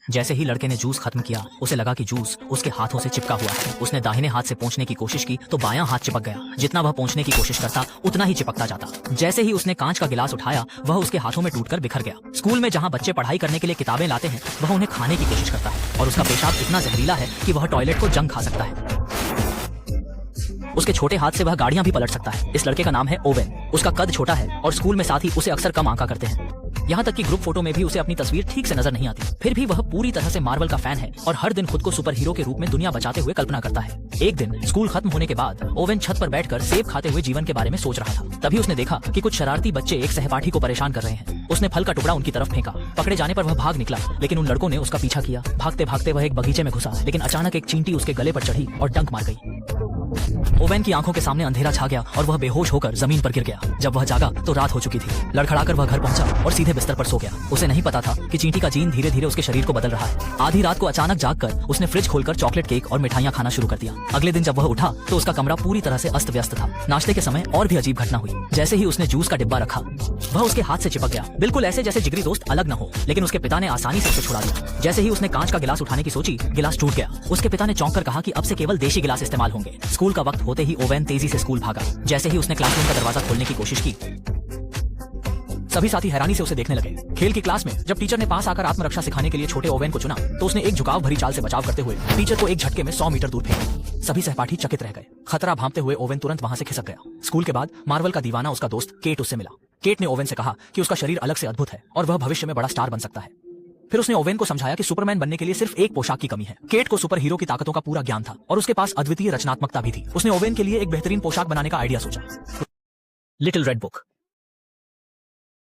जैसे ही लड़के ने जूस खत्म किया, उसे लगा कि जूस उसके हाथों से चिपका हुआ है। उसने दाहिने हाथ से पोंछने की कोशिश की तो बायां हाथ चिपक गया। जितना वह पोंछने की कोशिश करता उतना ही चिपकता जाता। जैसे ही उसने कांच का गिलास उठाया, वह उसके हाथों में टूटकर बिखर गया। स्कूल में जहाँ बच्चे पढ़ाई करने के लिए किताबें लाते हैं, वह उन्हें खाने की कोशिश करता है और उसका पेशाब इतना जहरीला है कि वह टॉयलेट को जंग खा सकता है। उसके छोटे हाथ से वह गाड़ियां भी पलट सकता है। इस लड़के का नाम है ओवेन। उसका कद छोटा है और स्कूल में साथ ही उसे अक्सर कम आंका करते हैं। यहाँ तक कि ग्रुप फोटो में भी उसे अपनी तस्वीर ठीक से नजर नहीं आती। फिर भी वह पूरी तरह से मार्वल का फैन है और हर दिन खुद को सुपर हीरो के रूप में दुनिया बचाते हुए कल्पना करता है। एक दिन स्कूल खत्म होने के बाद ओवेन छत पर बैठकर सेब खाते हुए जीवन के बारे में सोच रहा था। तभी उसने देखा कि कुछ शरारती बच्चे एक सहपाठी को परेशान कर रहे हैं। उसने फल का टुकड़ा उनकी तरफ फेंका। पकड़े जाने पर वह भाग निकला, लेकिन उन लड़कों ने उसका पीछा किया। भागते भागते वह एक बगीचे में घुसा, लेकिन अचानक एक चींटी उसके गले पर चढ़ी और डंक मार गई। ओवेन की आंखों के सामने अंधेरा छा गया और वह बेहोश होकर जमीन पर गिर गया। जब वह जागा तो रात हो चुकी थी। लड़खड़ाकर वह घर पहुंचा और सीधे बिस्तर पर सो गया। उसे नहीं पता था कि चींटी का जीन धीरे धीरे उसके शरीर को बदल रहा है। आधी रात को अचानक जागकर उसने फ्रिज खोलकर चॉकलेट केक और मिठाइयां खाना शुरू कर दिया। अगले दिन जब वह उठा तो उसका कमरा पूरी तरह से अस्त व्यस्त था। नाश्ते के समय और भी अजीब घटना हुई। जैसे ही उसने जूस का डिब्बा रखा, वह उसके हाथ से चिपक गया, बिल्कुल ऐसे जैसे जिगरी दोस्त अलग न हो। लेकिन उसके पिता ने आसानी से उसे छुड़ा दिया। जैसे ही उसने कांच का गिलास उठाने की सोची, गिलास टूट गया। उसके पिता ने चौंक कर कहा कि अब से केवल देशी गिलास इस्तेमाल होंगे। स्कूल का वक्त होते ही ओवेन तेजी से स्कूल भागा। जैसे ही उसने क्लासरूम का दरवाजा खोलने की कोशिश की, सभी साथी हैरानी से उसे देखने लगे। खेल की क्लास में जब टीचर ने पास आकर आत्मरक्षा सिखाने के लिए छोटे ओवेन को चुना, तो उसने एक झुकाव भरी चाल से बचाव करते हुए टीचर को एक झटके में 100 मीटर दूर फेंक दिया। सभी सहपाठी चकित रह गए। खतरा भांपते हुए ओवेन तुरंत वहां से खिसक गया। स्कूल के बाद मार्वल का दीवाना उसका दोस्त केट उससे मिला। केट ने ओवेन से कहा कि उसका शरीर अलग से अद्भुत है और वह भविष्य में बड़ा स्टार बन सकता है। फिर उसने ओवेन को समझाया कि सुपरमैन बनने के लिए सिर्फ एक पोशाक की कमी है। केट को सुपर हीरो की ताकतों का पूरा ज्ञान था और उसके पास अद्वितीय रचनात्मकता भी थी। उसने ओवेन के लिए एक बेहतरीन पोशाक बनाने का आइडिया सोचा। Little red book.